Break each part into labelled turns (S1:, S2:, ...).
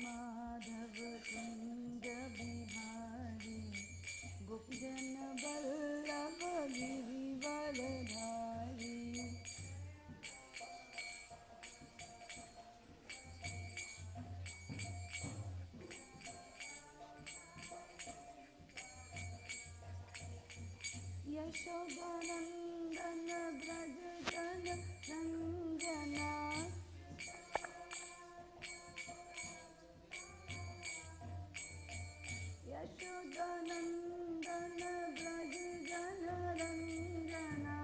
S1: Madhav Kunja Bihari Gopijana Vallabha Girivardhari Yashodanandana Braja Jana Ranjana Yashodanandana Braja Jana Ranjana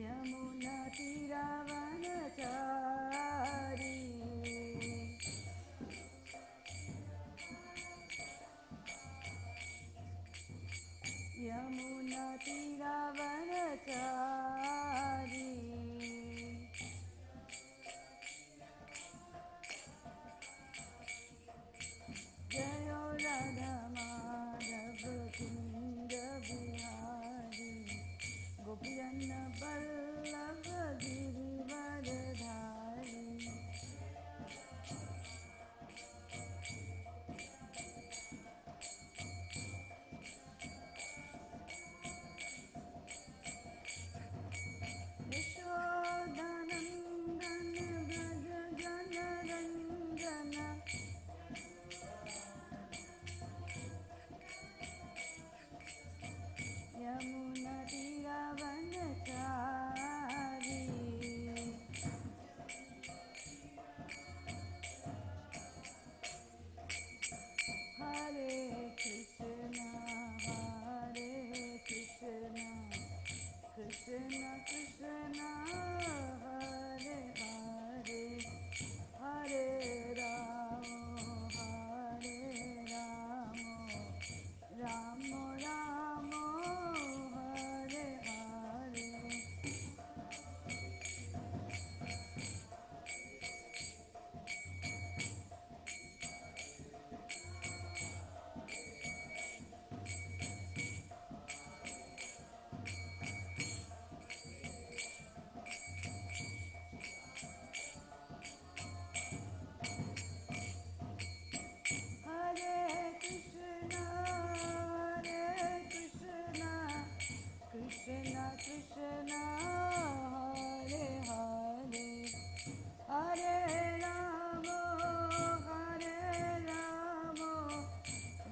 S1: Yamuna Tiravanachari Yamuna Tiravanachari Jayo Radha Madhav Kunja Bihari Gopijana Vallabha Girivardhari Yashodanandana Braja Jana Ranjana Yamuna Tiravanachari Hare Krishna Krishna Krishna Hare Hare Hare Rama Rama Rama Hare Hare Hare Krishna Krishna Krishna Hare Hare Hare Rama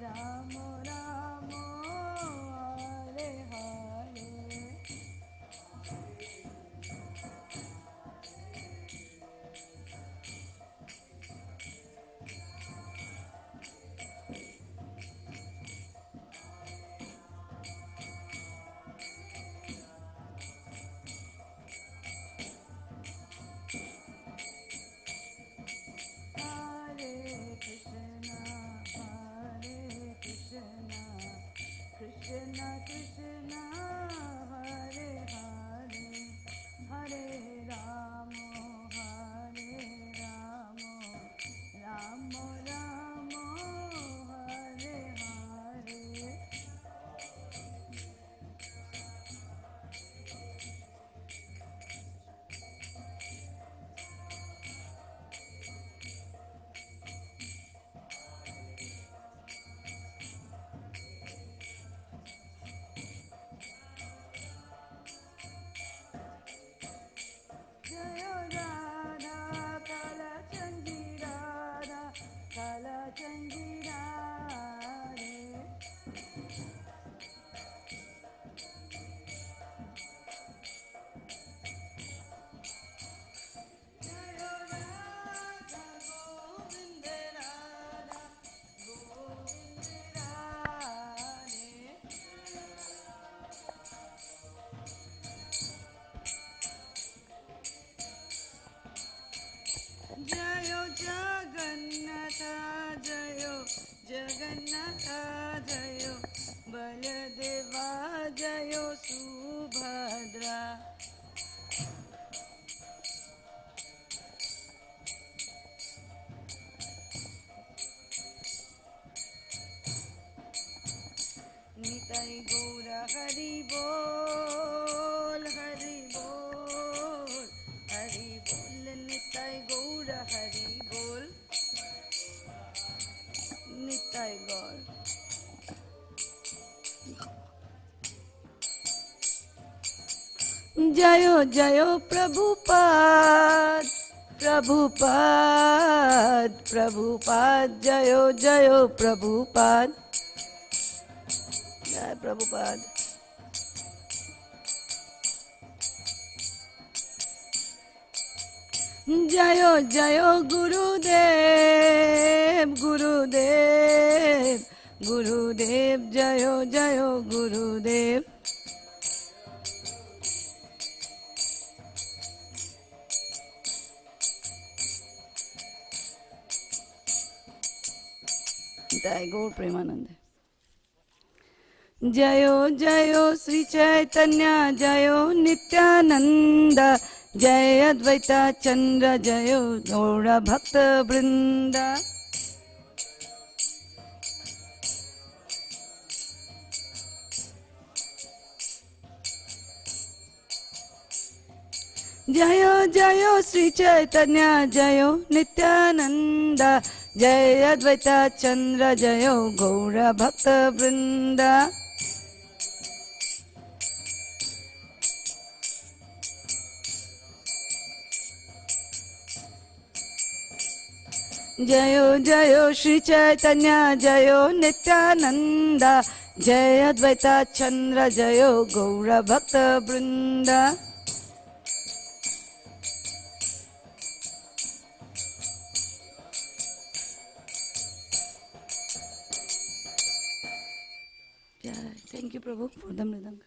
S1: Rama Rama Hare Hare Hare Krishna Krishna Krishna Hare Hare Hare Rama Rama Rama Hare Hare Jayo Jayo Prabhupada, Prabhupada, Prabhupada, Jayo Jayo Prabhupada, Jai Prabhupada. Jayo Jayo Gurudev, Gurudev, Gurudev, Jayo Jayo Gurudev. Jai Gaur Premanande. Jayo Jayo Sri Caitanya, Jayo Nityananda, Jai Advaita Chandra, Jayo Gaura Bhakta Vrinda. Jayo Jayo Sri Caitanya, Jayo Nityananda, Jai Advaita Chandra, Jayo Gaura Bhakta Vrinda. Jayo Jayo Sri Caitanya, Jayo Nityananda, Jai Advaita Chandra, Jayo Gaura Bhakta Vrinda. Thank you, Prabhu, for the mridanga.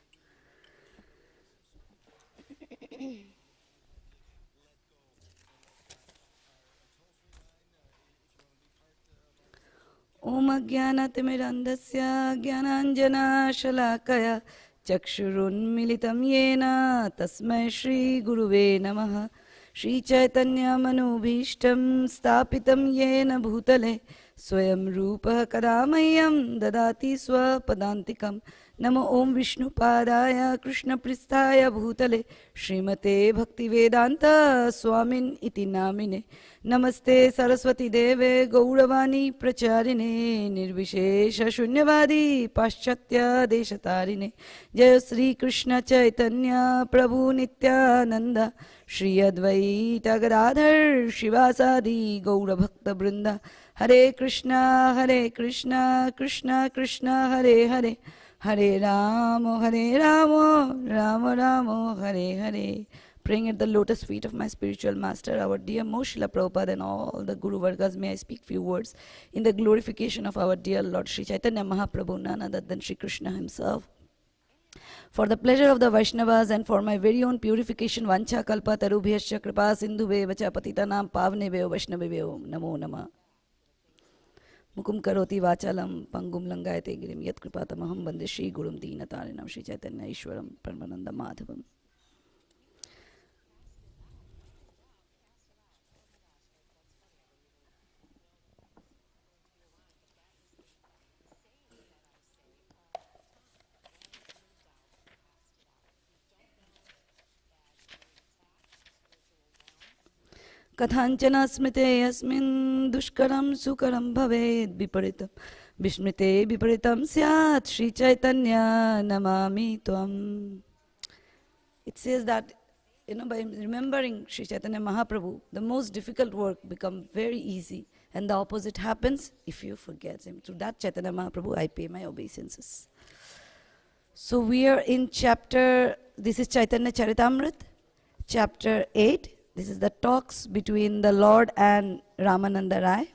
S1: Om Ajnanatimirandasya Jnananjana Shalakaya Chakshurunmilitam Yena Tasmai Shri Guruve Namaha. Shri Chaitanya Manubhishtam Stapitam Yena Bhutale Swayam Rupa Kadamayam Dadati Swapadantikam. Namo Om Vishnu Padaya Krishna Pristaya Bhutale Srimate Bhakti Vedanta Swamin Iti Namine. Namaste Saraswati Deve Gauravani Pracharine Nirvishesha Shunyavadi Paschatya Deshatarine. Jaya Sri Krishna Chaitanya Prabhu Nityananda Shri Advaita Gadadhar Shivasadi Gaura Bhakta Brinda. Hare Krishna Krishna Krishna Hare Hare, Hare Rama Rama Rama Hare Hare. Praying at the lotus feet of my spiritual master, our dear Srila Prabhupada, and all the Guru Vargas, may I speak few words in the glorification of our dear Lord Sri Chaitanya Mahaprabhu, none other than Sri Krishna himself. For the pleasure of the Vaishnavas and for my very own purification, Vancha Kalpa Tarubhyascha Kripa Sindhuve Vacha Patitanam Pavnebhyo Vaishnavebhyo Namo Nama. Mukum karoti vachalam pangum langayate girim yat kripatamaham bande Shri Gurum Deenatarinam Shri Chaitanya Ishwaram Paramananda Madhavam. Kathanchana smite yasmin dushkaram sukaram bhaved viparitam Vishmite viparitam syat Shri Chaitanya namami tvam. It says that, by remembering Shri Chaitanya Mahaprabhu, the most difficult work becomes very easy, and the opposite happens if you forget him. To that Chaitanya Mahaprabhu I pay my obeisances. So we are in chapter, this is Caitanya Caritamrita, chapter 8. This is the talks between the Lord and Ramananda Rai.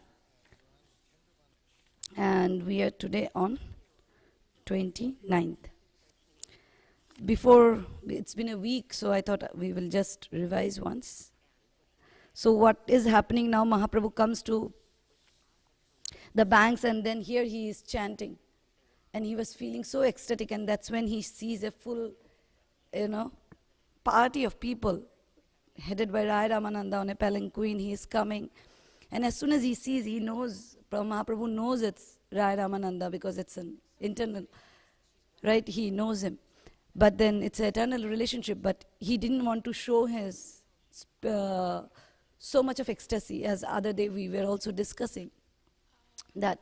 S1: And we are today on 29th. Before, it's been a week, so I thought we will just revise once. So what is happening now, Mahaprabhu comes to the banks, and then here he is chanting. And he was feeling so ecstatic, and that's when he sees a full, party of people headed by Rai Ramananda on a palanquin. He is coming. And as soon as he sees, he knows, Mahaprabhu knows it's Rai Ramananda because it's an internal, right? He knows him. But then it's an eternal relationship. But he didn't want to show his so much of ecstasy, as other day we were also discussing. That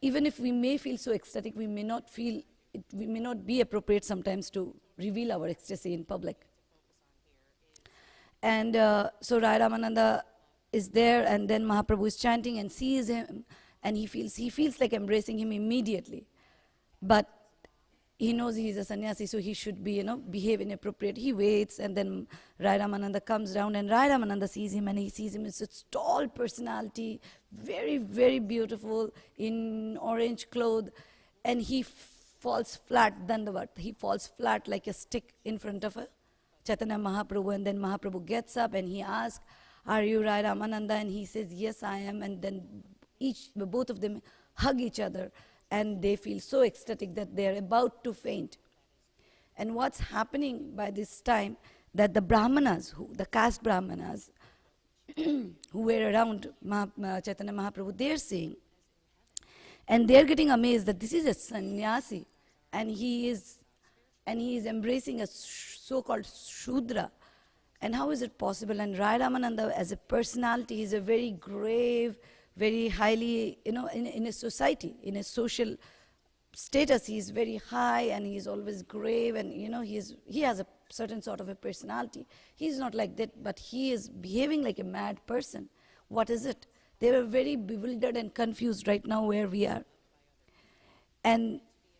S1: even if we may feel so ecstatic, we may not feel, it may not be appropriate sometimes to reveal our ecstasy in public. And so Rai Ramananda is there, and then Mahaprabhu is chanting and sees him, and he feels like embracing him immediately. But he knows he is a sannyasi, so he should be, behave inappropriate. He waits, and then Rai Ramananda comes down, and Rai Ramananda sees him, and he sees him as a tall personality, very, very beautiful, in orange cloth, and he falls flat, Dandavat. He falls flat like a stick in front of a Chaitanya Mahaprabhu, and then Mahaprabhu gets up and he asks, "Are you Rai Ramananda?" And he says, "Yes, I am." And then both of them hug each other, and they feel so ecstatic that they are about to faint. And what's happening by this time, that the Brahmanas, the caste Brahmanas, who were around Chaitanya Mahaprabhu, they're seeing, and they're getting amazed that this is a sannyasi, and he is embracing a so-called Shudra. And how is it possible? And Rai Ramananda, as a personality, is a very grave, very highly, in a society, in a social status, he is very high, and he is always grave, and he has a certain sort of a personality. He's not like that, but he is behaving like a mad person. What is it? They were very bewildered and confused right now where we are.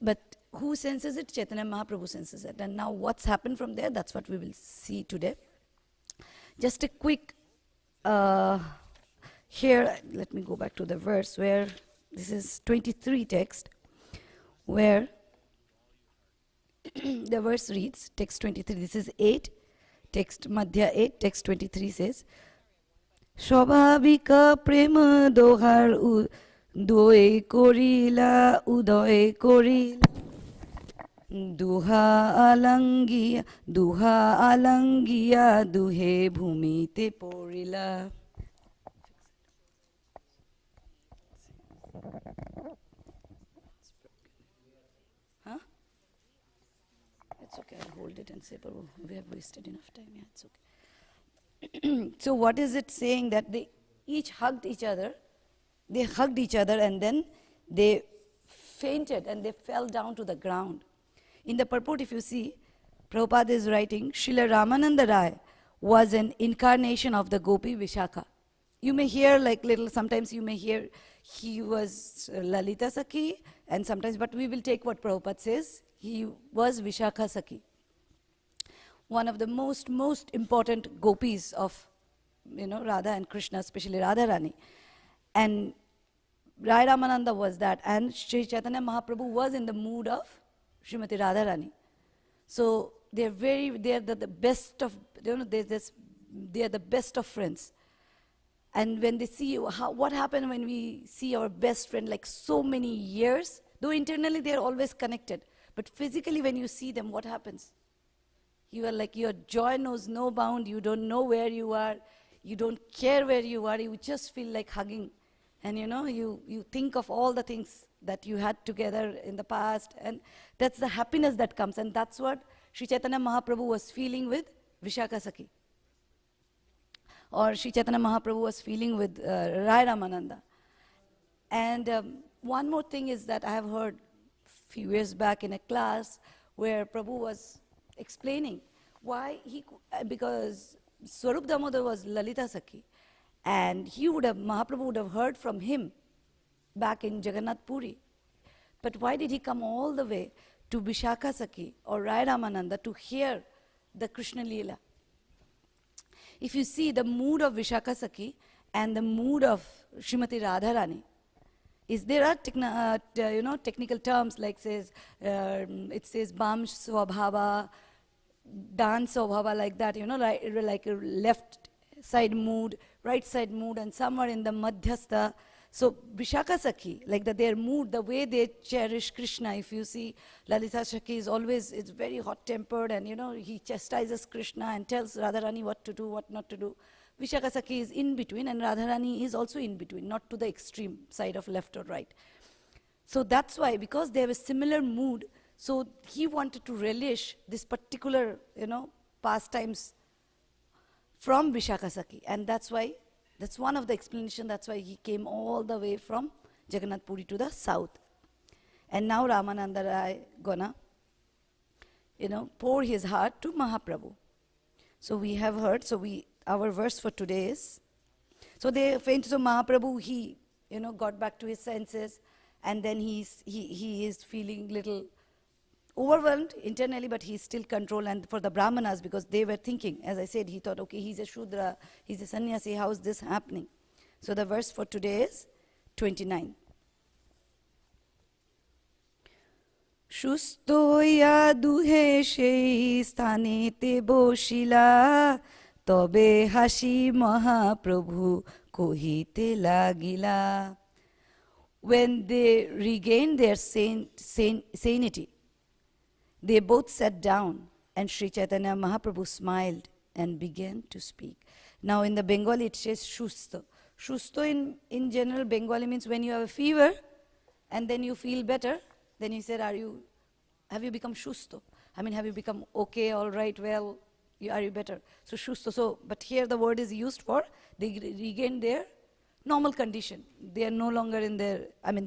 S1: But who senses it? Chaitanya Mahaprabhu senses it. And now what's happened from there, that's what we will see today. Just a quick, here, let me go back to the verse where, this is 23 text, where the verse reads, text 23, this is 8, text Madhya 8, text 23 says, Shobhavika prema dohar doe korila udoe korila duha alangiya duhe bhumite porila. Huh? It's okay, I'll hold it and say, Prabhu, we have wasted enough time. Yeah, it's okay. So what is it saying? That they each hugged each other. They hugged each other, and then they fainted and they fell down to the ground. In the purport, if you see, Prabhupada is writing, Srila Ramananda Rai was an incarnation of the Gopi Vishakha. You may hear sometimes you may hear he was Lalita Sakhi, and sometimes, but we will take what Prabhupada says, he was Vishakha Sakhi. One of the most important gopis of, Radha and Krishna, especially Radharani. And Rai Ramananda was that, and Sri Chaitanya Mahaprabhu was in the mood of Srimati Radharani. So they are the best of, they are the best of friends. And when they see what happened when we see our best friend like so many years, though internally they are always connected, but physically when you see them, what happens? You are like, your joy knows no bound, you don't know where you are, you don't care where you are, you just feel like hugging. And you think of all the things that you had together in the past, and that's the happiness that comes, and that's what Sri Chaitanya Mahaprabhu was feeling with Vishakha Sakhi. Or Sri Chaitanya Mahaprabhu was feeling with Rai Ramananda. And one more thing is that I have heard a few years back in a class where Prabhu was explaining why because Swarup Damodar was Lalita Sakhi, and Mahaprabhu would have heard from him back in Jagannath Puri. But why did he come all the way to Vishakha Sakhi or Rai Ramananda to hear the Krishna Leela? If you see the mood of Vishakha Sakhi and the mood of Srimati Radharani, there are technical terms like it says Bam Swabhava, Dan Swabhava, like that, like a left side mood, right side mood, and somewhere in the Madhyastha. So Vishakha Sakhi, like their mood, the way they cherish Krishna, if you see, Lalita Sakhi is very hot-tempered, and he chastises Krishna and tells Radharani what to do, what not to do. Vishakha Sakhi is in between, and Radharani is also in between, not to the extreme side of left or right. So that's why, because they have a similar mood, so he wanted to relish this particular, pastimes from Vishakha Sakhi, and that's one of the explanations. That's why he came all the way from Jagannath Puri to the south. And now Ramananda Rai gonna pour his heart to Mahaprabhu. So we have heard, our verse for today is, so they fainted, so Mahaprabhu, he, got back to his senses, and then he is feeling little overwhelmed internally, but he's still controlled. And for the Brahmanas, because they were thinking, as I said, he thought, okay, he's a Shudra, he's a sannyasi, how is this happening? So the verse for today is 29. সুস্থ হইয়া দুহে সেই স্থানেতে বসিলা তবে হাসি মহাপ্রভু কহিতে লাগিলা. When they regained their sanity, they both sat down, and Sri Chaitanya Mahaprabhu smiled and began to speak. Now in the Bengali it says shusto. Shusto in general Bengali means when you have a fever and then you feel better, then he said, have you become shusto? I mean, have you become okay, all right, well, are you better? So shusto. So, but here the word is used for they regain their normal condition. They are no longer in their,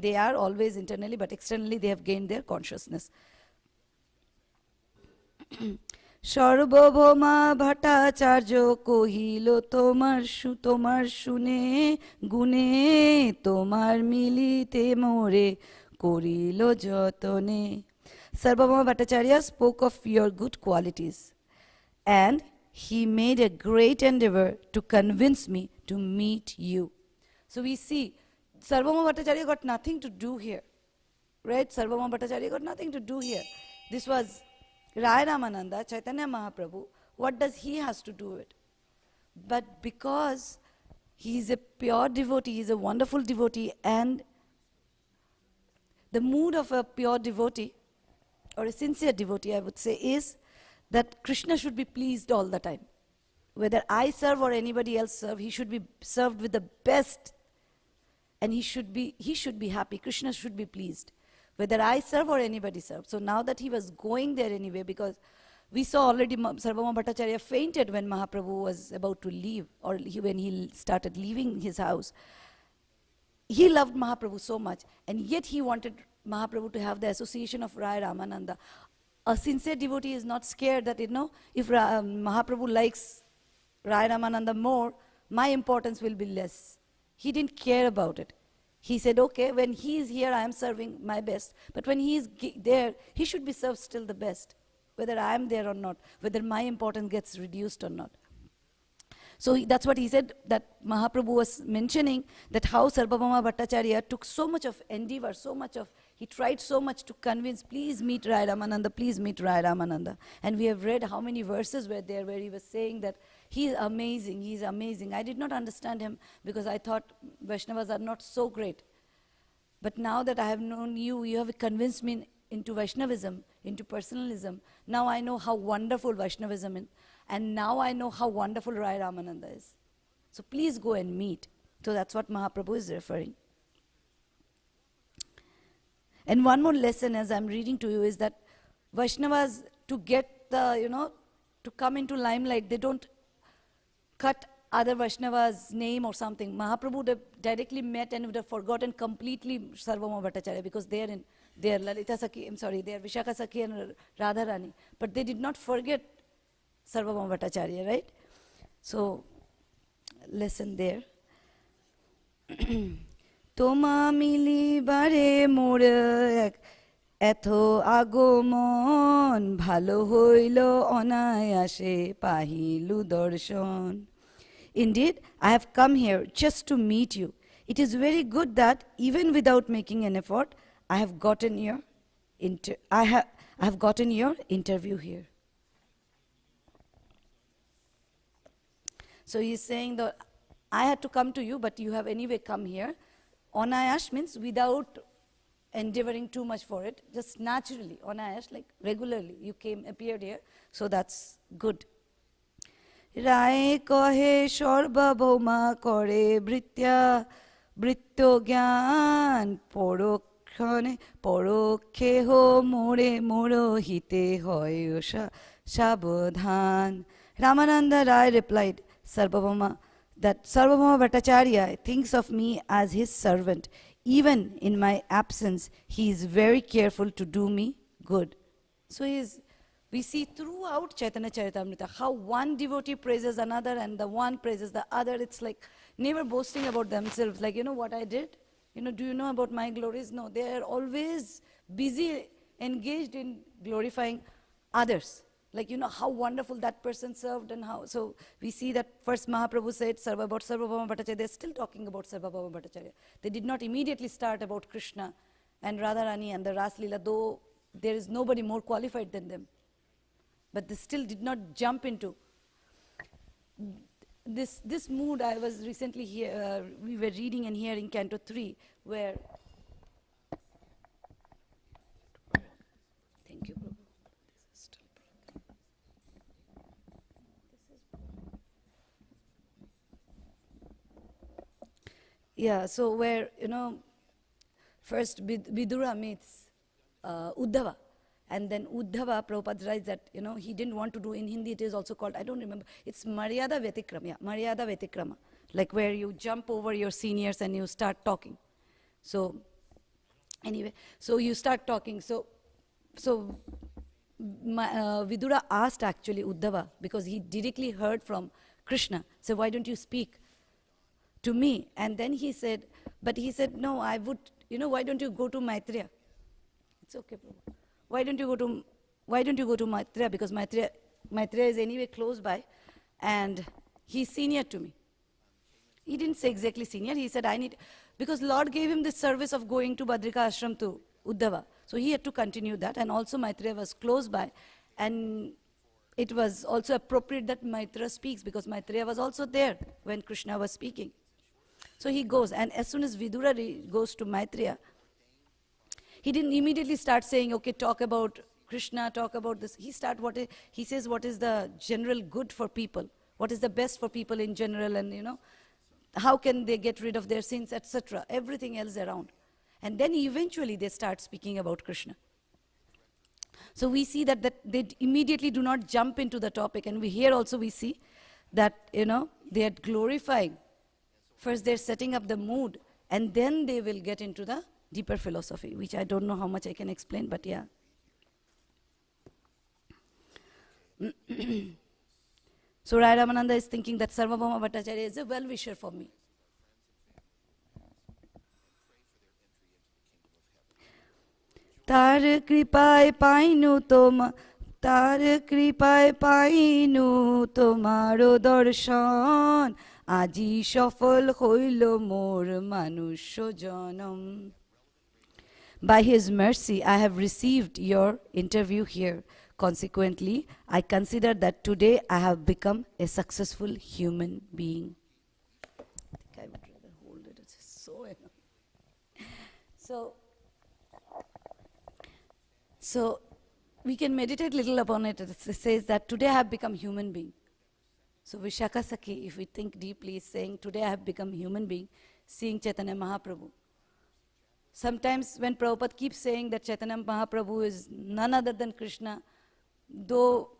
S1: they are always internally, but externally they have gained their consciousness. সর্বভৌমা Bhattacharya কহিল তোমার শুনে গুণে তোমার মিলিতে মোরে করিল যতনে. Sarvabhauma Bhattacharya spoke of your good qualities, and he made a great endeavor to convince me to meet you. So we see Sarvabhauma Bhattacharya got nothing to do here, right? Sarvabhauma Bhattacharya got nothing to do here. This was Rai Ramananda, Chaitanya Mahaprabhu. What does he has to do it? But because he is a pure devotee, he is a wonderful devotee, and the mood of a pure devotee, or a sincere devotee, I would say, is that Krishna should be pleased all the time. Whether I serve or anybody else serve, he should be served with the best, and he should be happy. Krishna should be pleased, whether I serve or anybody serve. So now that he was going there anyway, because we saw already Sarvabhauma Bhattacharya fainted when Mahaprabhu was about to leave, or when he started leaving his house. He loved Mahaprabhu so much, and yet he wanted Mahaprabhu to have the association of Rai Ramananda. A sincere devotee is not scared that, if Mahaprabhu likes Rai Ramananda more, my importance will be less. He didn't care about it. He said, okay, when he is here, I am serving my best. But when he is there, he should be served still the best, whether I am there or not, whether my importance gets reduced or not. So that's what he said, that Mahaprabhu was mentioning, that how Sarvabhauma Bhattacharya took so much of endeavor, he tried so much to convince, please meet Rai Ramananda, please meet Rai Ramananda. And we have read how many verses were there where he was saying that he is amazing. I did not understand him because I thought Vaishnavas are not so great. But now that I have known you, you have convinced me into Vaishnavism, into personalism. Now I know how wonderful Vaishnavism is. And now I know how wonderful Rai Ramananda is. So please go and meet. So that's what Mahaprabhu is referring. And one more lesson as I'm reading to you is that Vaishnavas, to get the, to come into limelight, they don't cut other Vaishnavas' name or something. Mahaprabhu would have directly met and would have forgotten completely Sarvabhauma Bhattacharya because they are Lalita Sakhi, they are Vishakha Sakhi and Radharani. But they did not forget Sarvabhauma Bhattacharya, right? So, lesson there. Toma mili bare মোর এত আগমন ভালো হইল অনায়াসে পাহিলু দর্শন. Indeed, I have come here just to meet you. It is very good that even without making an effort, I have gotten your interview here. So he's saying that I had to come to you, but you have anyway come here. Onayash means without endeavoring too much for it, just naturally, onayash, like regularly, you appeared here, so that's good. Rai kohe Sarvabhauma kore britya gyan porokhe ho more morohite hoyo sabodhan. Ramananda Rai replied, that Sarvabhauma Bhattacharya thinks of me as his servant. Even in my absence, he is very careful to do me good. So he is We see throughout Caitanya Caritamrita how one devotee praises another and the one praises the other. It's like never boasting about themselves, like, you know what I did? You know, do you know about my glories? No, they are always busy, engaged in glorifying others. Like, you know, how wonderful that person served and how. So we see that first Mahaprabhu said about Sarvabhauma Bhattacharya. They're still talking about Sarvabhauma Bhattacharya. They did not immediately start about Krishna and Radharani and the Ras Leela, though there is nobody more qualified than them. But they still did not jump into this mood. I was recently here, we were reading and hearing Canto 3, where, thank you, Prabhu. This is still broken. Yeah, so where, you know, first Vidura meets Uddhava. And then Uddhava, Prabhupada writes that, you know, he didn't want to do, in Hindi it is also called, I don't remember, it's Maryada Vyatikrama, yeah, Maryada Vyatikrama, like where you jump over your seniors and you start talking. So, anyway, so you start talking. So Vidura asked actually Uddhava, because he directly heard from Krishna, so why don't you speak to me? And then he said, no, I would, you know, why don't you go to Maitreya? It's okay, Prabhu. Why don't you go to Maitreya? Because Maitreya is anyway close by, and he's senior to me. He didn't say exactly senior. He said, I need, because Lord gave him the service of going to Badrika Ashram to Uddhava. So he had to continue that, and also Maitreya was close by, and it was also appropriate that Maitreya speaks, because Maitreya was also there when Krishna was speaking. So he goes, and as soon as Vidura goes to Maitreya, he didn't immediately start saying, okay, talk about Krishna, talk about this. He says what is the general good for people, what is the best for people in general, and, you know, how can they get rid of their sins, etc. Everything else around. And then eventually they start speaking about Krishna. So we see that they immediately do not jump into the topic. And here also we see that, you know, they are glorifying. First they're setting up the mood, and then they will get into the deeper philosophy, which I don't know how much I can explain, but yeah. So Rai Ramananda is thinking that Sarvabhauma Bhattacharya is a well-wisher for me. Tar kripaye painu tomaro darshan, aji safal hoilo mor manusho janam. By His mercy, I have received your interview here. Consequently, I consider that today I have become a successful human being. I think I would rather hold it. It's so annoying. So we can meditate a little upon it. It says that today I have become human being. So Vishaka Sakhi, if we think deeply, is saying, today I have become human being, seeing Chaitanya Mahaprabhu. Sometimes when Prabhupada keeps saying that Chaitanya Mahaprabhu is none other than Krishna, though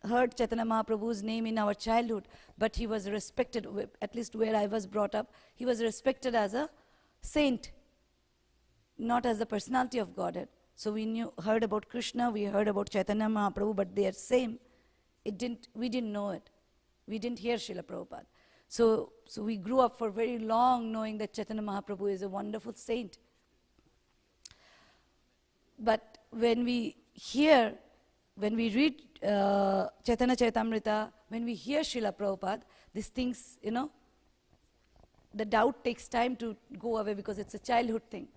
S1: heard Chaitanya Mahaprabhu's name in our childhood, but he was respected, at least where I was brought up, he was respected as a saint, not as the personality of Godhead. So we heard about Krishna, we heard about Chaitanya Mahaprabhu, but they are same. We didn't know it. We didn't hear Srila Prabhupada. So we grew up for very long knowing that Chaitanya Mahaprabhu is a wonderful saint. But when we read Caitanya Caritamrita, when we hear Srila Prabhupada, these things, you know, the doubt takes time to go away because it's a childhood thing.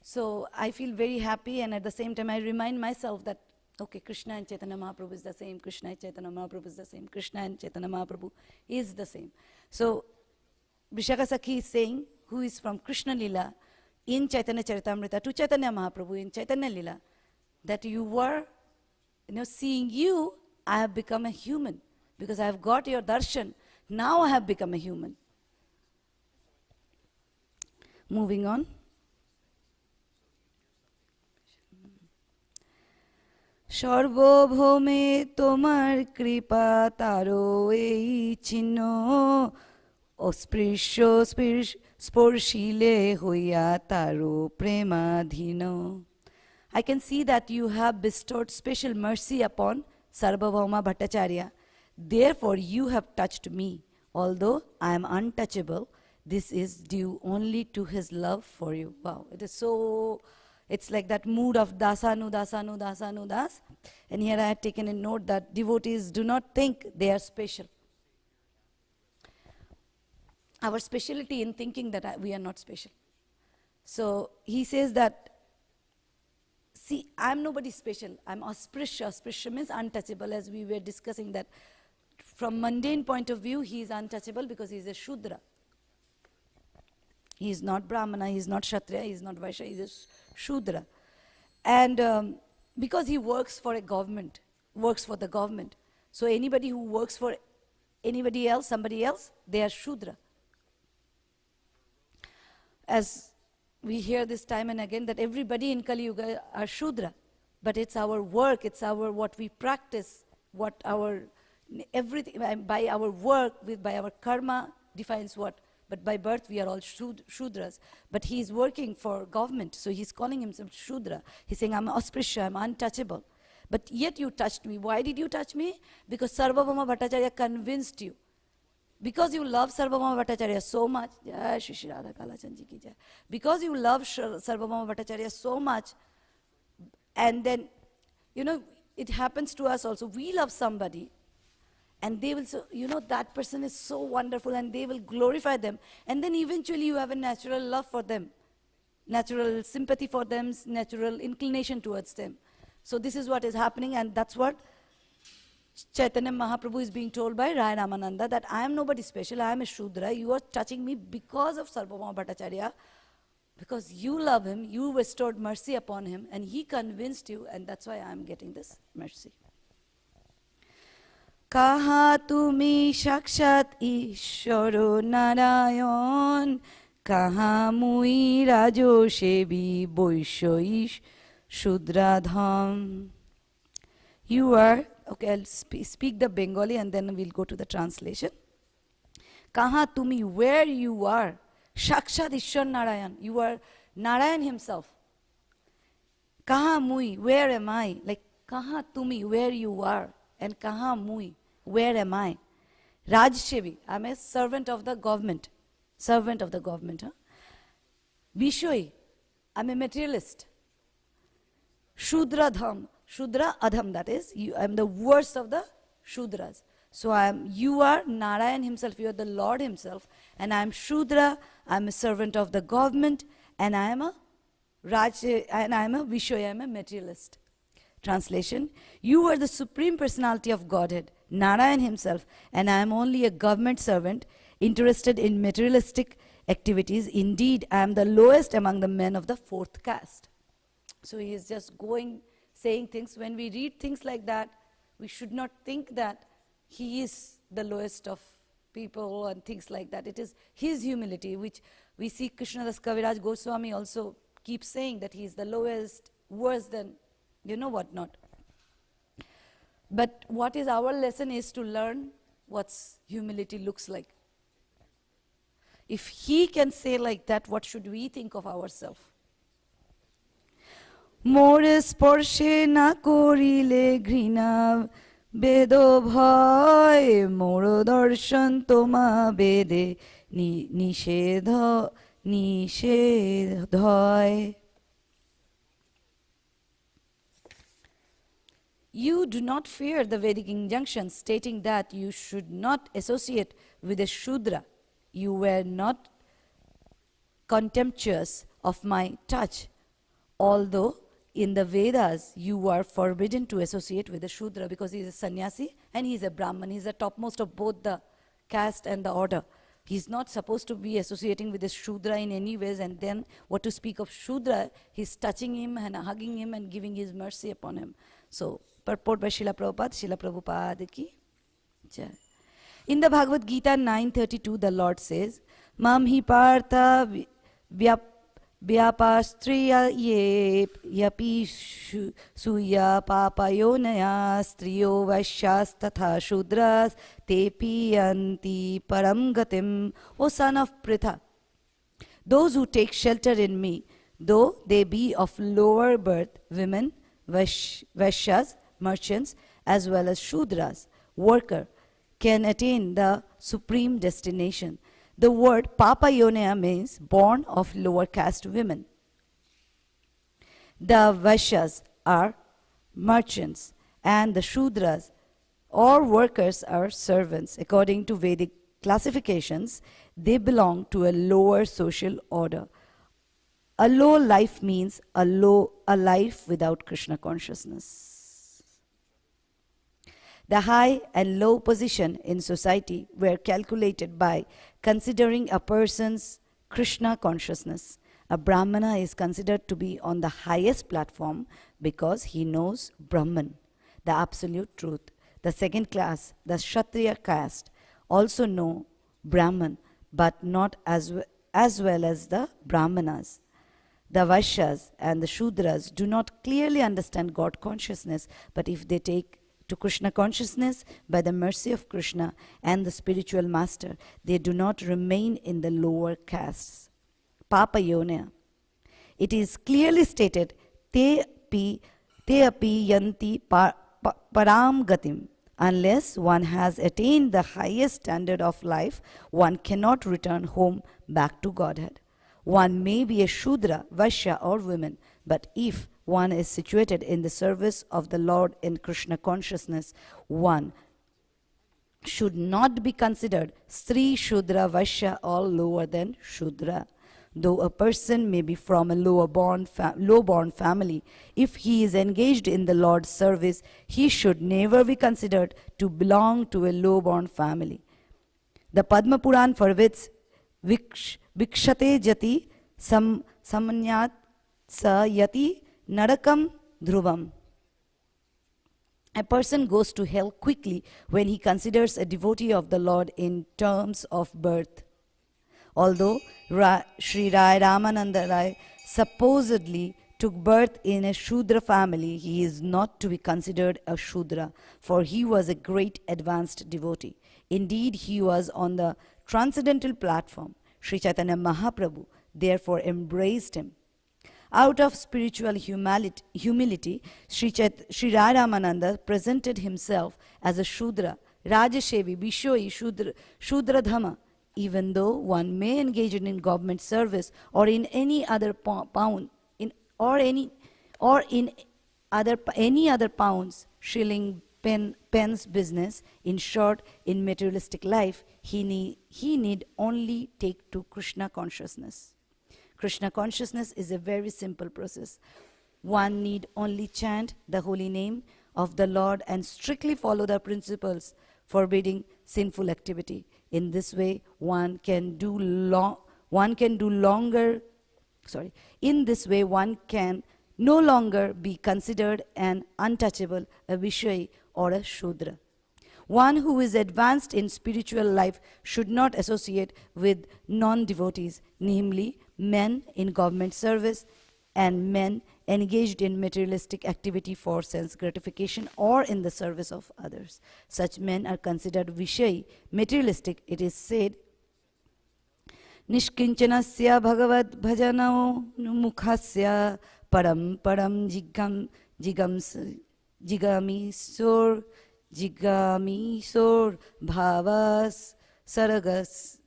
S1: So I feel very happy, and at the same time I remind myself that, okay, Krishna and Chaitanya Mahaprabhu is the same, Krishna and Chaitanya Mahaprabhu is the same, Krishna and Chaitanya Mahaprabhu is the same. So Vishaka Sakhi is saying, who is from Krishna Lila in Caitanya Caritamrita to Chaitanya Mahaprabhu in Chaitanya Lila, that you were, you know, seeing you, I have become a human because I have got your darshan. Now I have become a human. Moving on. সর্বভৌমে তোমার কৃপা তারো এই চিহ্ন অস্পৃশ্য স্পর্শিলে হইয়া তারো প্রেমাধীন. I can see that you have bestowed special mercy upon Sarvabhauma Bhattacharya. Therefore, you have touched me. Although I am untouchable, this is due only to his love for you. Wow, it is so, it's like that mood of dasanu, dasanu, dasanu, das. And here I had taken a note that devotees do not think they are special. Our speciality in thinking that we are not special. So he says that, see, I'm nobody special. I'm ausprisya. Ausprisya means untouchable, as we were discussing that. From mundane point of view, he is untouchable because he is a Shudra. He is not Brahmana, he is not Kshatriya, he is not Vaishya, he is a Shudra. And because he works for a government, works for the government. So anybody who works for anybody else, somebody else, they are Shudra. As we hear this time and again that everybody in Kali Yuga are Shudra, but it's our work, it's our what we practice, what our everything by our work, by our karma defines what. But by birth we are all Shudras. But he is working for government, so he's calling himself Shudra. He's saying, I'm ausprisya, I'm untouchable. But yet you touched me. Why did you touch me? Because Sarvabhauma Bhattacharya convinced you. Because you love Sarvabhauma Bhattacharya so much, Jai Shri Shri Radha Kalachandji ki jai. Because you love Sarvabhauma Bhattacharya so much, and then, you know, it happens to us also. We love somebody, and they will say, you know, that person is so wonderful, and they will glorify them. And then eventually you have a natural love for them, natural sympathy for them, natural inclination towards them. So this is what is happening, and that's what Chaitanya Mahaprabhu is being told by Rai Ramananda, that I am nobody special, I am a Shudra. You are touching me because of Sarvabhauma Bhattacharya, because you love him, you bestowed mercy upon him, and he convinced you, and that's why I am getting this mercy. Kaha tumi shakshat ishwaro narayan, kaha mui rajo shebi boishoish shudradham. You are, okay, I'll speak the Bengali and then we'll go to the translation. Kaha tumi, where you are, Shakshat Ishwar Narayan, you are Narayan himself. Kaha mui, where am I? Like, kaha tumi, where you are, and kaha mui, where am I? Rajshevi, I'm a servant of the government. Servant of the government. Huh? Vishoi, I'm a materialist. Shudradham, Shudra Adham, that is, I'm the worst of the Shudras. So you are Narayan himself, you are the Lord himself, and I am Shudra, I am a servant of the government, and I am a Vishoi, I am a materialist. Translation, you are the Supreme Personality of Godhead, Narayan himself, and I am only a government servant, interested in materialistic activities. Indeed, I am the lowest among the men of the fourth caste. So he is just saying things. When we read things like that, we should not think that he is the lowest of people and things like that. It is his humility, which we see Krishnadas Kaviraj Goswami also keeps saying that he is the lowest, worse than you know what not. But what is our lesson is to learn what humility looks like. If he can say like that, what should we think of ourselves? More sporshe na korile grina bedo bhoy moro darshan toma bede nishedhoy. You do not fear the Vedic injunctions stating that you should not associate with a Shudra. You were not contemptuous of my touch, although in the Vedas you are forbidden to associate with a Shudra because he is a sannyasi and he is a Brahman. He is the topmost of both the caste and the order. He is not supposed to be associating with a Shudra in any ways, and then what to speak of Shudra, he is touching him and hugging him and giving his mercy upon him. So, purport by Srila Prabhupada ki jai. In the Bhagavad Gita 9:32, the Lord says, Mam hi partha vyapastriya yapi suya papayonaya striyo vaishyas tatha shudras tepi yanti param gatim. O son of Pritha, those who take shelter in me though they be of lower birth, women, Vaishyas, merchants, as well as Shudras, worker, can attain the supreme destination. The word Papayonaya means born of lower caste women. The Vaishyas are merchants, and the Shudras or workers are servants. According to Vedic classifications, they belong to a lower social order. A low life means a life without Krishna consciousness. The high and low position in society were calculated by considering a person's Krishna consciousness. A Brahmana is considered to be on the highest platform because he knows Brahman, the absolute truth. The second class, the Kshatriya caste, also know Brahman, but not as well as the Brahmanas. The Vaishyas and the Shudras do not clearly understand God consciousness, but if they take to Krishna consciousness by the mercy of Krishna and the spiritual master, they do not remain in the lower castes. Papayonaya. It is clearly stated, te api yanti param gatim. Unless one has attained the highest standard of life, one cannot return home back to Godhead. One may be a Shudra, Vaishya or woman, but if one is situated in the service of the Lord in Krishna consciousness, one should not be considered Stri, Shudra, Vaishya or lower than Shudra. Though a person may be from a low-born family, if he is engaged in the Lord's service, he should never be considered to belong to a low-born family. The Padma Puran forbids vikshate jati samanyat sa yati narakam dhruvam. A person goes to hell quickly when he considers a devotee of the Lord in terms of birth. Although Sri Rai Ramananda Rai supposedly took birth in a Shudra family, he is not to be considered a Shudra, for he was a great advanced devotee. Indeed, he was on the transcendental platform. Sri Chaitanya Mahaprabhu therefore embraced him. Out of spiritual humility, Sri Rai Ramananda presented himself as a Shudra, Rajashevi, Bishoi, Shudra Dhamma. Even though one may engage in government service or in any other any other pounds, shilling, pence business, in short, in materialistic life, he need only take to Krishna consciousness. Krishna consciousness is a very simple process. One need only chant the holy name of the Lord and strictly follow the principles forbidding sinful activity. In this way, one can no longer be considered an untouchable, a Vishai or a Shudra. One who is advanced in spiritual life should not associate with non-devotees, namely men in government service and men engaged in materialistic activity for sense gratification or in the service of others. Such men are considered Vishai, materialistic. It is said, Nishkinchanasya bhagavad bhajano mukhasya param jigamisor bhavas saragas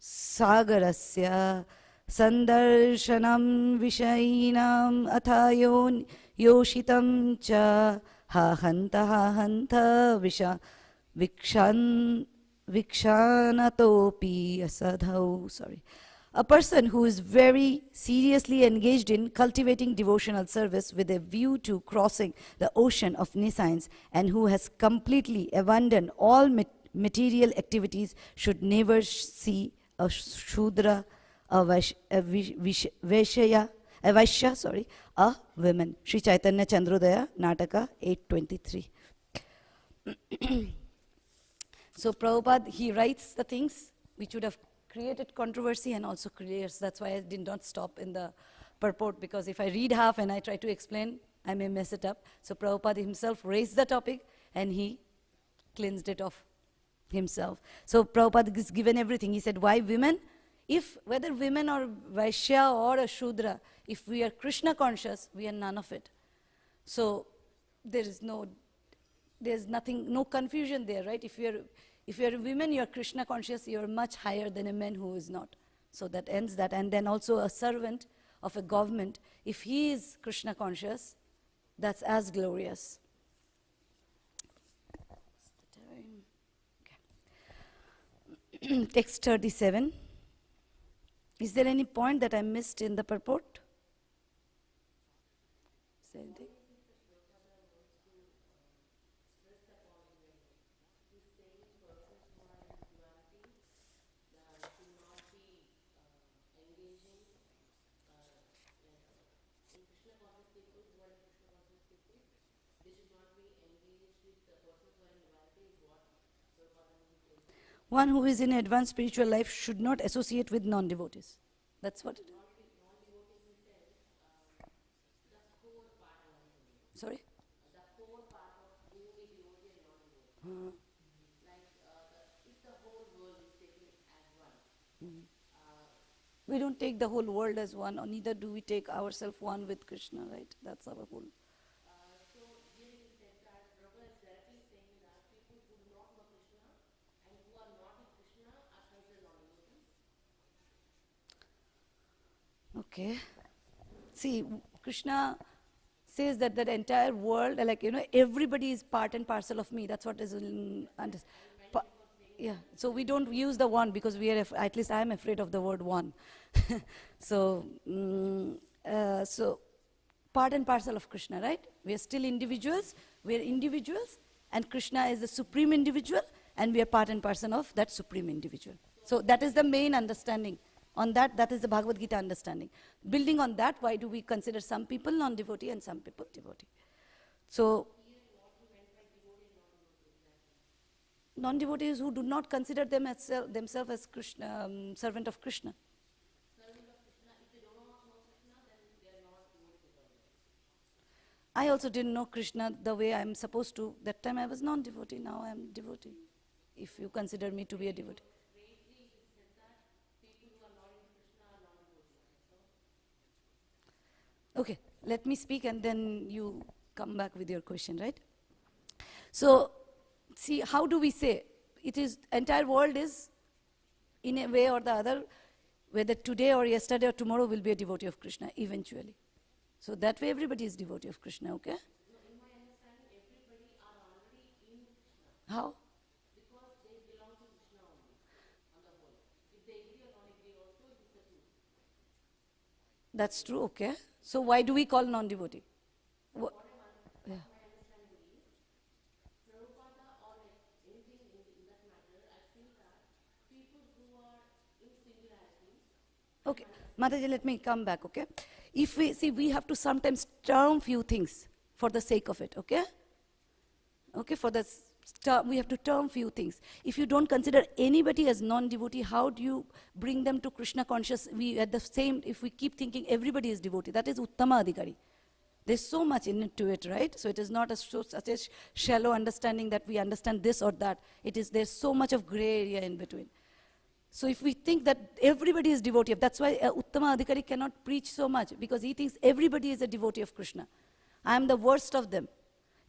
S1: sagarasya sandarshanam vishainam athayon yoshitam cha ha hanta vikshanatopi asadhau. A person who is very seriously engaged in cultivating devotional service with a view to crossing the ocean of nescience and who has completely abandoned all material activities should never see a Shudra, a Vaishya, a woman. Sri Caitanya Candrodaya, Nataka 823. So Prabhupada, he writes the things which would have created controversy and also clears. That's why I did not stop in the purport, because if I read half and I try to explain, I may mess it up. So Prabhupada himself raised the topic and he cleansed it off himself. So Prabhupada is given everything. He said, why women? If whether women or Vaishya or a Shudra, if we are Krishna conscious, we are none of it. So there's nothing, no confusion there, right? If you're a woman, you're Krishna conscious, you're much higher than a man who is not. So that ends that. And then also a servant of a government, if he is Krishna conscious, that's as glorious. Okay. Text 37. Is there any point that I missed in the purport? Is there anything? One who is in advanced spiritual life should not associate with non-devotees. That's what it is. Sorry? We don't take the whole world as one, or neither do we take ourselves one with Krishna, right? That's our whole.
S2: So here it is said that Prabhupada is directly saying that people who do not know Krishna and who are not with Krishna are considered non-devotees.
S1: Okay. See, Krishna says that the entire world, like, everybody is part and parcel of me. That's what is yeah. So we don't use the one because we are, at least I am afraid of the word one. So part and parcel of Krishna, right? We are still individuals. We are individuals, and Krishna is the supreme individual, and we are part and parcel of that supreme individual. So that is the main understanding. On that is the Bhagavad Gita understanding. Building on that, why do we consider some people non-devotee and some people devotee? So non-devotees who do not consider themselves as Krishna, servant of Krishna.
S2: Servant of Krishna, if they do not know Krishna, then they are not devotees at all.
S1: I also didn't know Krishna the way I am supposed to. That time I was non-devotee, now I am devotee. If you consider me to be a devotee.
S2: Strangely, it is said that people who are not in Krishna are not devotees. So,
S1: Okay, let me speak and then you come back with your question, right? So, see, how do we say? It is, entire world is, in a way or the other, whether today or yesterday or tomorrow will be a devotee of Krishna, eventually. So that way everybody is devotee of Krishna, okay?
S2: no, in my understanding, everybody are already in Krishna
S1: How?
S2: because they belong to Krishna only, on the whole. If they agree or not agree also, it is the truth.
S1: That's true, okay. So why do we call non-devotee?
S2: What my understanding is, Prabhupada or like anything in that matter, I feel that people who are in singularity.
S1: Okay, Mataji, let me come back, okay? If we, see, we have to sometimes term few things for the sake of it, okay? Okay, we have to term few things. If you don't consider anybody as non-devotee, how do you bring them to Krishna conscious? If we keep thinking everybody is devotee, that is Uttama Adhikari. There's so much into it, right? So it is not such a shallow understanding that we understand this or that. There's so much of gray area in between. So if we think that everybody is devotee, that's why Uttama Adhikari cannot preach so much, because he thinks everybody is a devotee of Krishna. I am the worst of them.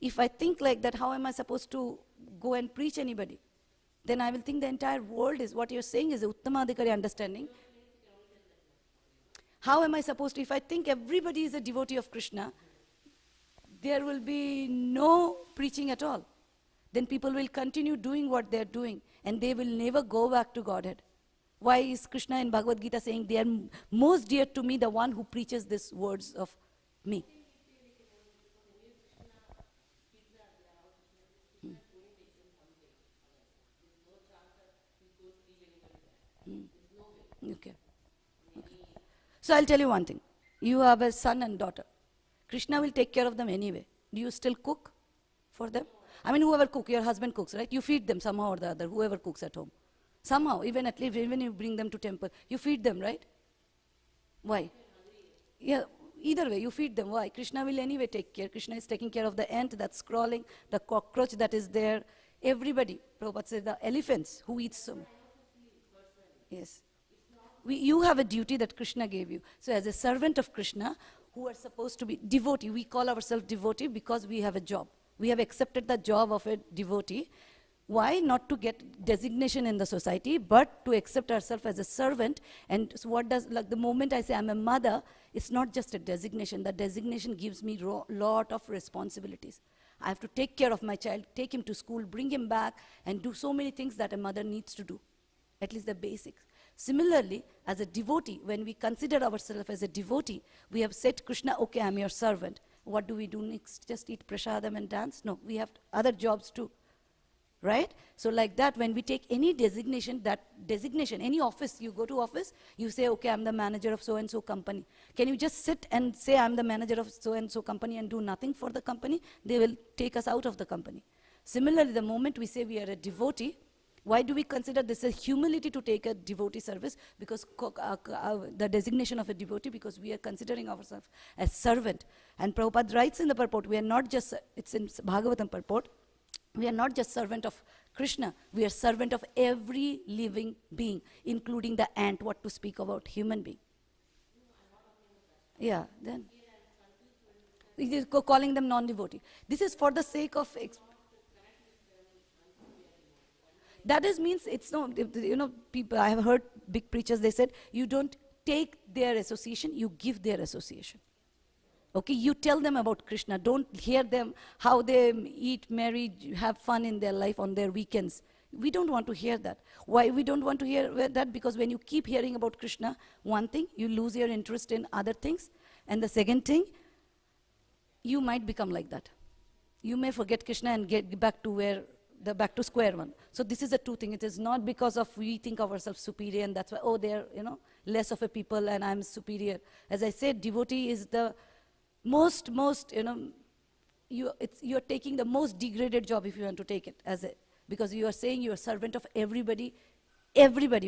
S1: If I think like that, how am I supposed to go and preach anybody? Then I will think the entire world is, what you're saying is a Uttama Adhikari understanding. How am I supposed to, if I think everybody is a devotee of Krishna, there will be no preaching at all. Then people will continue doing what they're doing, and they will never go back to Godhead. Why is Krishna in Bhagavad Gita saying they are most dear to me, the one who preaches these words of me? Okay. So I'll tell you one thing. You have a son and daughter. Krishna will take care of them anyway. Do you still cook for them? I mean, whoever cooks, your husband cooks, right? You feed them somehow or the other, whoever cooks at home. Somehow, even you bring them to temple, you feed them, right? Why? Yeah, either way, you feed them. Why? Krishna will anyway take care. Krishna is taking care of the ant that's crawling, the cockroach that is there, everybody. Prabhupada says the elephants who eat so much. Yes.
S2: It's not
S1: You have a duty that Krishna gave you. So as a servant of Krishna, who are supposed to be devotee, we call ourselves devotee because we have a job. We have accepted the job of a devotee. Why? Not to get designation in the society, but to accept ourselves as a servant. And so what does, like the moment I say I'm a mother, it's not just a designation. The designation gives me lot of responsibilities. I have to take care of my child, take him to school, bring him back, and do so many things that a mother needs to do, at least the basics. Similarly, as a devotee, when we consider ourselves as a devotee, we have said, Krishna, okay, I'm your servant. What do we do next? Just eat prasadam and dance? No, we have other jobs too. Right? So like that, when we take any designation, that designation, any office, you go to office, you say, okay, I'm the manager of so-and-so company. Can you just sit and say, I'm the manager of so-and-so company and do nothing for the company? They will take us out of the company. Similarly, the moment we say we are a devotee, why do we consider this a humility to take a devotee service? Because the designation of a devotee, because we are considering ourselves as servant. And Prabhupada writes in the purport, we are not just, it's in Bhagavatam purport, we are not just servant of Krishna, we are servant of every living being, including the ant, what to speak about human being. Yeah, then. It is calling them non-devotee. This is for the sake of... That is means it's no, you know, people, I have heard big preachers, they said, you don't take their association, you give their association. Okay, you tell them about Krishna. Don't hear them how they eat, marry, have fun in their life on their weekends. We don't want to hear that. Why we don't want to hear that? Because when you keep hearing about Krishna, one thing, you lose your interest in other things. And the second thing, you might become like that. You may forget Krishna and get back to where, back to square one. So this is the two things. It is not because of we think ourselves superior and that's why, oh, they're, you know, less of a people and I'm superior. As I said, devotee is the most, you know, you're taking the most degraded job if you want to take it as a, because you are saying you are servant of everybody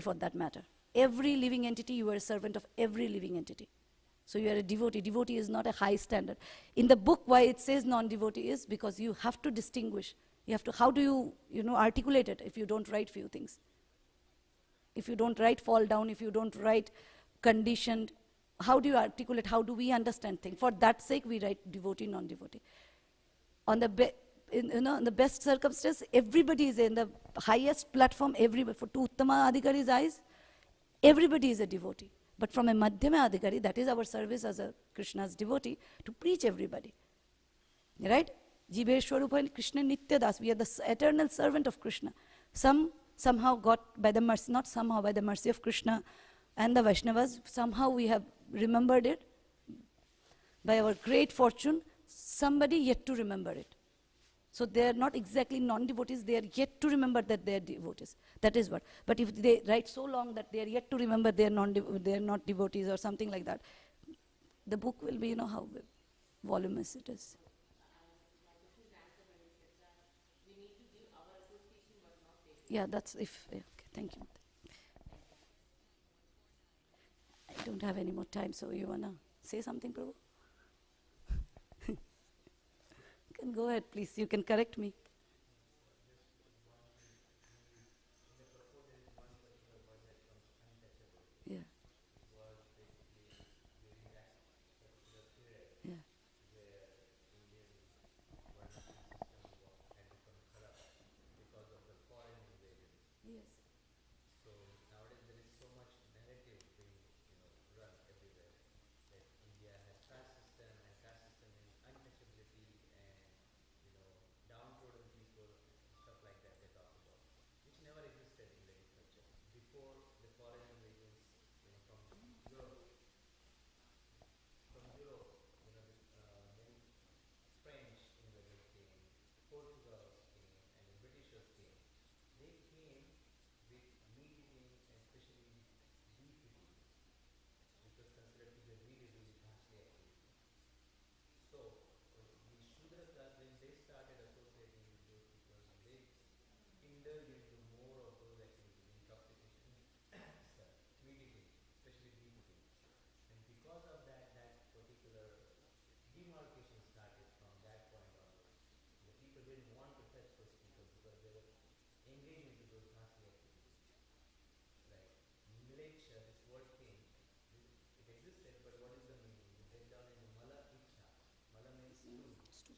S1: for that matter. Every living entity, you are a servant of every living entity. So you are a devotee. Devotee is not a high standard. In the book, why it says non-devotee is because you have to distinguish. You have to, how do you, you know, articulate it if you don't write few things? If you don't write fall down, if you don't write conditioned, how do you articulate, how do we understand things? For that sake, we write devotee, non-devotee. On the, you know, in the best circumstance, everybody is in the highest platform, everybody, for to Uttama Adhikari's eyes, everybody is a devotee. But from a Madhyama Adhikari, that is our service as a Krishna's devotee, to preach everybody. Right? Jiveshwarupa and Krishna Nitya Das, we are the eternal servant of Krishna. Somehow got by the mercy, not somehow, by the mercy of Krishna and the Vaishnavas, somehow we have remembered it. By our great fortune, somebody yet to remember it. So they are not exactly non-devotees, they are yet to remember that they are devotees. That is what. But if they write so long that they are yet to remember they are not devotees or something like that, the book will be, you know, how voluminous it is. Yeah, that's if, okay, thank you. I don't have any more time, so you wanna say something, Prabhu? You can go ahead, please. You can correct me. Yeah. Yeah. Yes.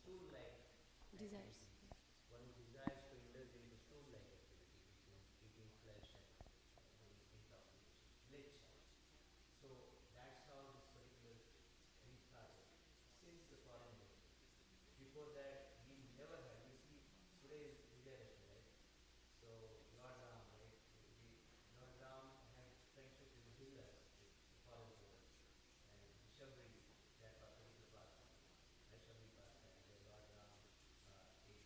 S3: stool-like
S1: Desires.
S3: activity. One who desires to indulge into stool-like activity, which is eating flesh and doing intoxication, lecture. So that's how this particular thing started. Since the foreign days. Before that, we never had. You see, today is Vijayadashmi, right? So Lord Ram, right? Lord Ram had friendship with the Hillas, with the foreign world, and the Shabri, that particular pastime, the Shabri pastime, where Lord Ram ate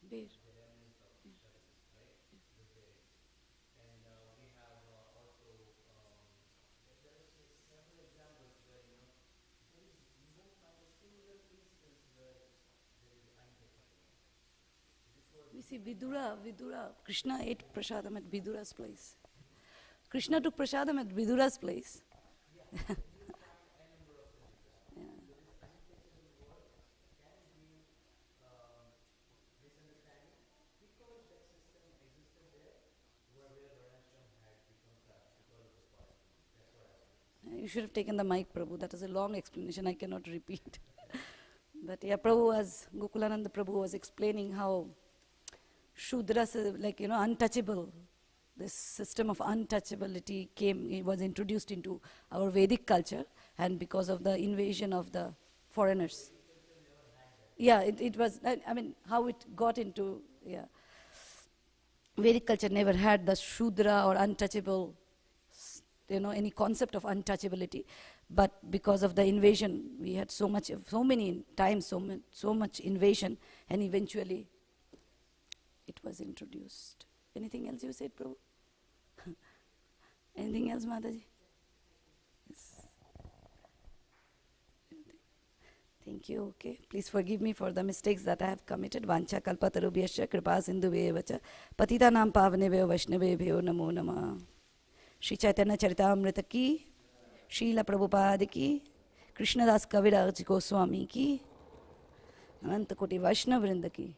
S1: Bear.
S3: the remnants of Shabri, right? The bears. And we have also there are several examples where there is you won't find a single instance where there is untouchability. This was
S1: We see Vidura. Krishna ate prasadam at Vidura's place. Krishna took prasadam at Vidura's place.
S3: yeah. You will find a number of such examples. So this untouchable word can be misunderstanding because that system existed there where Varnashram had become corrupt because of the foreign things. That's what I want to say.
S1: You should have taken the mic, Prabhu. That was a long explanation. I cannot repeat. But yeah, Gokulananda Prabhu was explaining how Shudras, untouchable. This system of untouchability it was introduced into our Vedic culture, and because of the invasion of the foreigners. Yeah, it was, how it got into, Vedic culture never had the Shudra or untouchable, any concept of untouchability. But because of the invasion, we had so many times, so much invasion, and eventually it was introduced. Anything else you said, Prabhu? Anything else, Mataji? Yes. Thank you. Okay. Please forgive me for the mistakes that I have committed. Vancha kalpatarubhyasya kripa sindhuvevacha patitanam pavanebhyo vaishnavebhyo namo namah. Shri Caitanya Caritamrita ki, Srila Prabhupada ki, Krishnadas Kaviraj Goswami ki, Ananta Koti Vaishnava Vrinda ki.